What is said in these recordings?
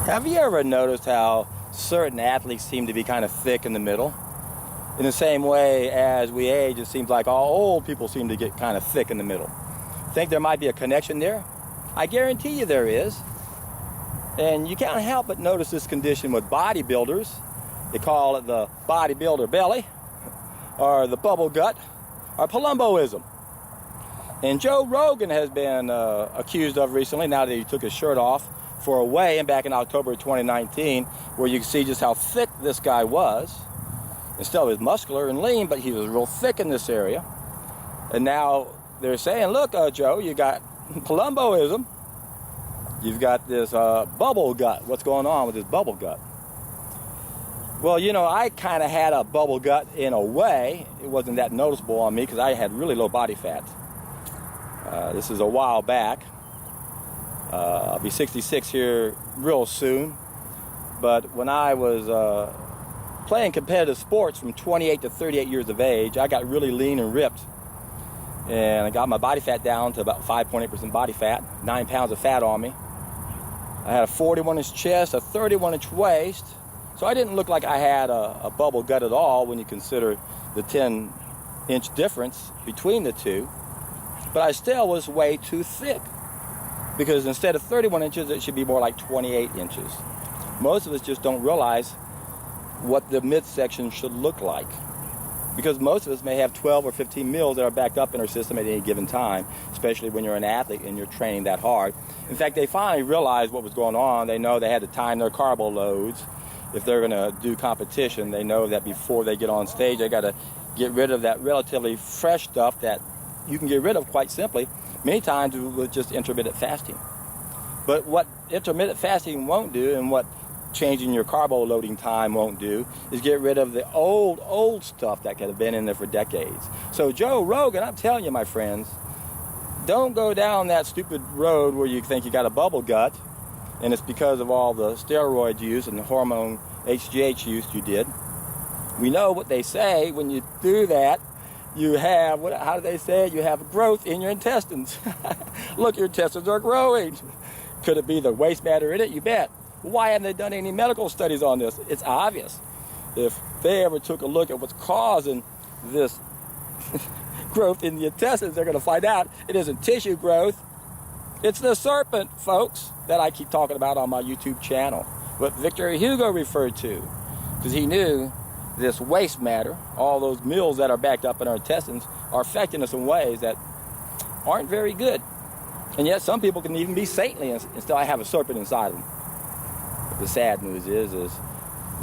Have you ever noticed how certain athletes seem to be kind of thick in the middle? In the same way as we age, it seems like all old people seem to get kind of thick in the middle. Think there might be a connection there? I guarantee you there is. And you can't help but notice this condition with bodybuilders. They call it the bodybuilder belly, or the bubble gut, or Palumboism. And Joe Rogan has been accused of recently, now that he took his shirt off for a weigh-in back in October of 2019, where you can see just how thick this guy was. And still, he was muscular and lean, but he was real thick in this area. And now they're saying, look, Joe, you got Palumboism. You've got this bubble gut. What's going on with this bubble gut? Well, you know, I kind of had a bubble gut in a way. It wasn't that noticeable on me because I had really low body fat. This is a while back. I'll be 66 here real soon. But when I was playing competitive sports from 28 to 38 years of age, I got really lean and ripped. And I got my body fat down to about 5.8% body fat, 9 pounds of fat on me. I had a 41-inch chest, a 31-inch waist. So I didn't look like I had a bubble gut at all when you consider the 10-inch difference between the two. But I still was way too thick, because instead of 31 inches, it should be more like 28 inches. Most of us just don't realize what the midsection should look like, because most of us may have 12 or 15 meals that are backed up in our system at any given time, especially when you're an athlete and you're training that hard. In fact, they finally realized what was going on. They know they had to time their carbo loads. If they're going to do competition, they know that before they get on stage, they got to get rid of that relatively fresh stuff that you can get rid of quite simply, many times with just intermittent fasting. But what intermittent fasting won't do, and what changing your carbo loading time won't do, is get rid of the old stuff that could have been in there for decades. So Joe Rogan, I'm telling you, my friends, don't go down that stupid road where you think you got a bubble gut, and it's because of all the steroid use and the hormone HGH use you did. We know what they say when you do that. You have, how do they say it? You have growth in your intestines. Look, your intestines are growing. Could it be the waste matter in it? You bet. Why haven't they done any medical studies on this? It's obvious. If they ever took a look at what's causing this growth in the intestines, they're going to find out it isn't tissue growth. It's the serpent, folks, that I keep talking about on my YouTube channel. What Victor Hugo referred to, because he knew this waste matter, all those meals that are backed up in our intestines, are affecting us in ways that aren't very good. And yet some people can even be saintly and still have a serpent inside them. But the sad news is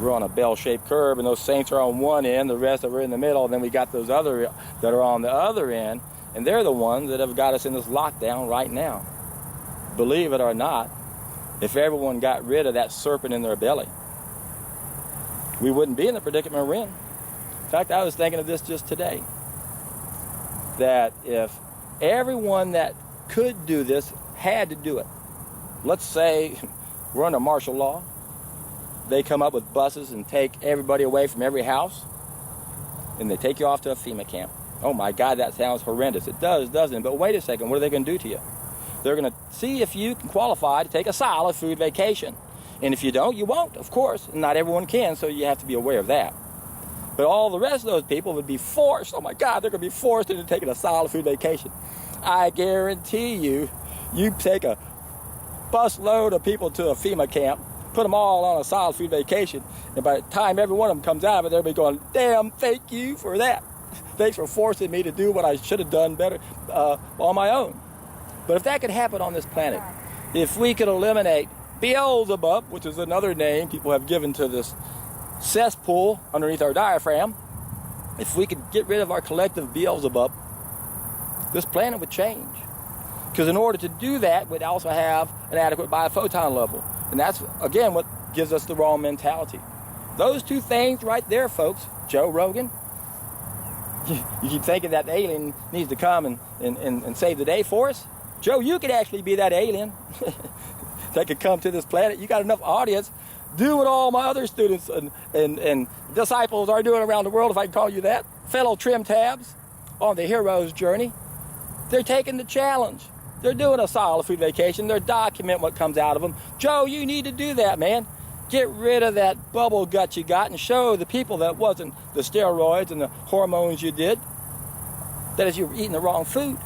we're on a bell-shaped curve, and those saints are on one end, the rest are in the middle, and then we got those other that are on the other end, and they're the ones that have got us in this lockdown right now. Believe it or not, if everyone got rid of that serpent in their belly, we wouldn't be in the predicament we're in. In fact, I was thinking of this just today, that if everyone that could do this had to do it, let's say we're under martial law, they come up with buses and take everybody away from every house, and they take you off to a FEMA camp. Oh my God, that sounds horrendous. It does, doesn't it? But wait a second, what are they going to do to you? They're going to see if you can qualify to take a solid food vacation. And if you don't, you won't, of course. And not everyone can, so you have to be aware of that. But all the rest of those people would be forced, oh my God, they're going to be forced into taking a solid food vacation. I guarantee you, you take a bus load of people to a FEMA camp, put them all on a solid food vacation, and by the time every one of them comes out of it, they'll be going, damn, thank you for that. Thanks for forcing me to do what I should have done better on my own. But if that could happen on this planet, if we could eliminate Beelzebub, which is another name people have given to this cesspool underneath our diaphragm, if we could get rid of our collective Beelzebub, this planet would change. Because in order to do that, we'd also have an adequate biophoton level. And that's, again, what gives us the wrong mentality. Those two things right there, folks, Joe Rogan, you keep thinking that the alien needs to come and save the day for us. Joe, you could actually be that alien that could come to this planet. You got enough audience. Do what all my other students and disciples are doing around the world, if I can call you that. Fellow trim tabs on the hero's journey. They're taking the challenge. They're doing a solid food vacation. They're documenting what comes out of them. Joe, you need to do that, man. Get rid of that bubble gut you got and show the people that wasn't the steroids and the hormones you did. That is, you're eating the wrong food.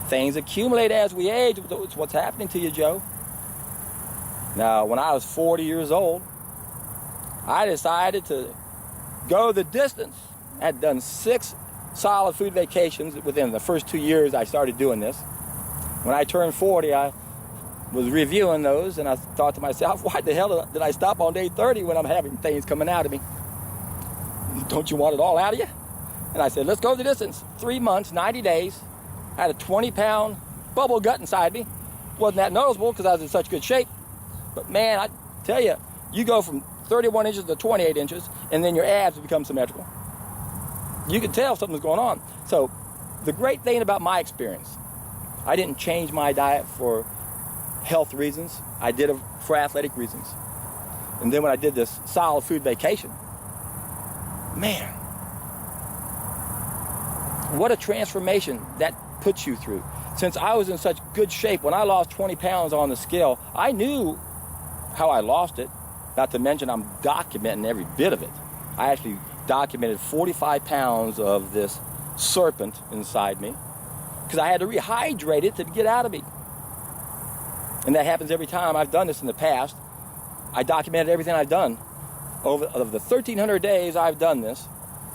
Things accumulate as we age. It's what's happening to you, Joe. Now, when I was 40 years old, I decided to go the distance. I had done 6 solid food vacations within the first 2 years I started doing this. When I turned 40, I was reviewing those, and I thought to myself, why the hell did I stop on day 30 when I'm having things coming out of me? Don't you want it all out of you? And I said, let's go the distance. 3 months, 90 days. I had a 20-pound bubble gut inside me. Wasn't that noticeable because I was in such good shape. But man, I tell you, you go from 31 inches to 28 inches, and then your abs become symmetrical. You can tell something's going on. So the great thing about my experience, I didn't change my diet for health reasons. I did it for athletic reasons. And then when I did this solid food vacation, man, what a transformation that puts you through. Since I was in such good shape, when I lost 20 pounds on the scale, I knew how I lost it. Not to mention I'm documenting every bit of it. I actually documented 45 pounds of this serpent inside me because I had to rehydrate it to get out of me. And that happens every time. I've done this in the past. I documented everything I've done. Over of the 1,300 days I've done this,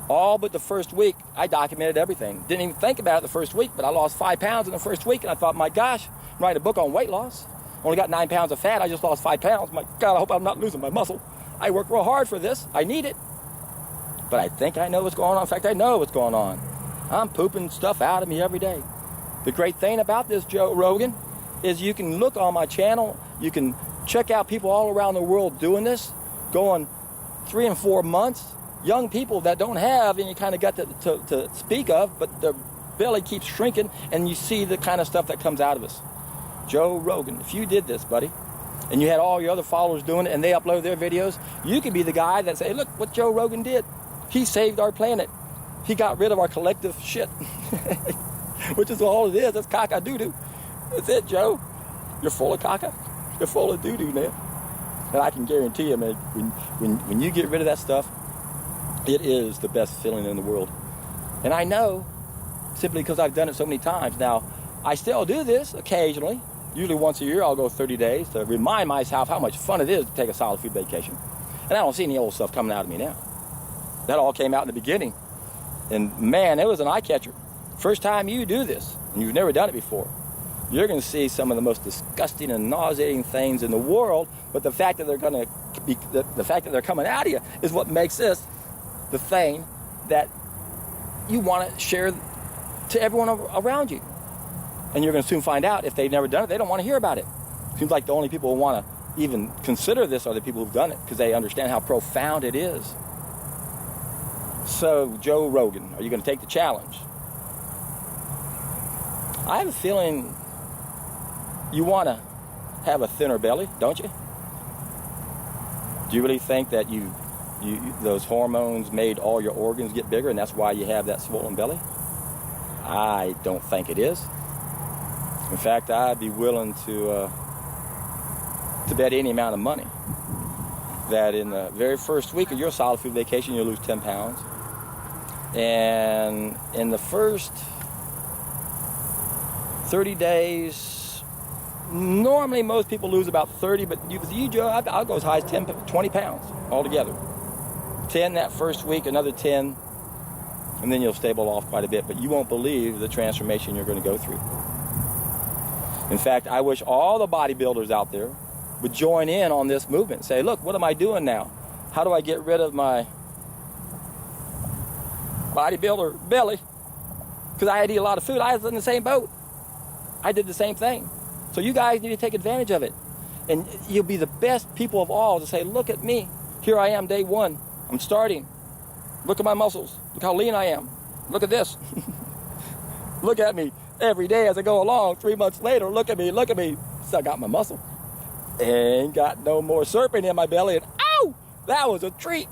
all but the first week, I documented everything. Didn't even think about it the first week, but I lost 5 pounds in the first week, and I thought, my gosh, I'm writing a book on weight loss. Only got 9 pounds of fat. I just lost 5 pounds. My God, I hope I'm not losing my muscle. I work real hard for this. I need it. But I think I know what's going on. In fact, I know what's going on. I'm pooping stuff out of me every day. The great thing about this, Joe Rogan, is you can look on my channel. You can check out people all around the world doing this, going 3 and 4 months. Young people that don't have any kind of gut to speak of, but their belly keeps shrinking, and you see the kind of stuff that comes out of us. Joe Rogan, if you did this, buddy, and you had all your other followers doing it, and they upload their videos, you could be the guy that say, look what Joe Rogan did. He saved our planet. He got rid of our collective shit, which is all it is. That's caca-doo-doo. That's it, Joe. You're full of caca. You're full of doo-doo, man. And I can guarantee you, man, when you get rid of that stuff, it is the best feeling in the world. And I know, simply because I've done it so many times. Now, I still do this occasionally. Usually once a year, I'll go 30 days to remind myself how much fun it is to take a solid food vacation. And I don't see any old stuff coming out of me now. That all came out in the beginning. And man, it was an eye catcher. First time you do this, and you've never done it before, you're going to see some of the most disgusting and nauseating things in the world. But the fact that they're going to be, the fact that they're coming out of you is what makes this the thing that you want to share to everyone around you. And you're going to soon find out if they've never done it, they don't want to hear about it. Seems like the only people who want to even consider this are the people who've done it because they understand how profound it is. So, Joe Rogan, are you going to take the challenge? I have a feeling you want to have a thinner belly, don't you? Do you really think that those hormones made all your organs get bigger and that's why you have that swollen belly? I don't think it is. In fact, I'd be willing to bet any amount of money that in the very first week of your solid food vacation, you'll lose 10 pounds. And in the first 30 days, normally most people lose about 30, but you Joe, I'll go as high as 20 pounds altogether. 10 that first week, another 10, and then you'll stable off quite a bit, but you won't believe the transformation you're going to go through. In fact, I wish all the bodybuilders out there would join in on this movement and say, look, what am I doing now? How do I get rid of my bodybuilder belly? Because I had to eat a lot of food. I was in the same boat. I did the same thing. So you guys need to take advantage of it. And you'll be the best people of all to say, look at me. Here I am, day one. I'm starting. Look at my muscles. Look how lean I am. Look at this. Look at me every day as I go along. 3 months later, look at me. Still got my muscle. Ain't got no more serpent in my belly. And ow! That was a treat.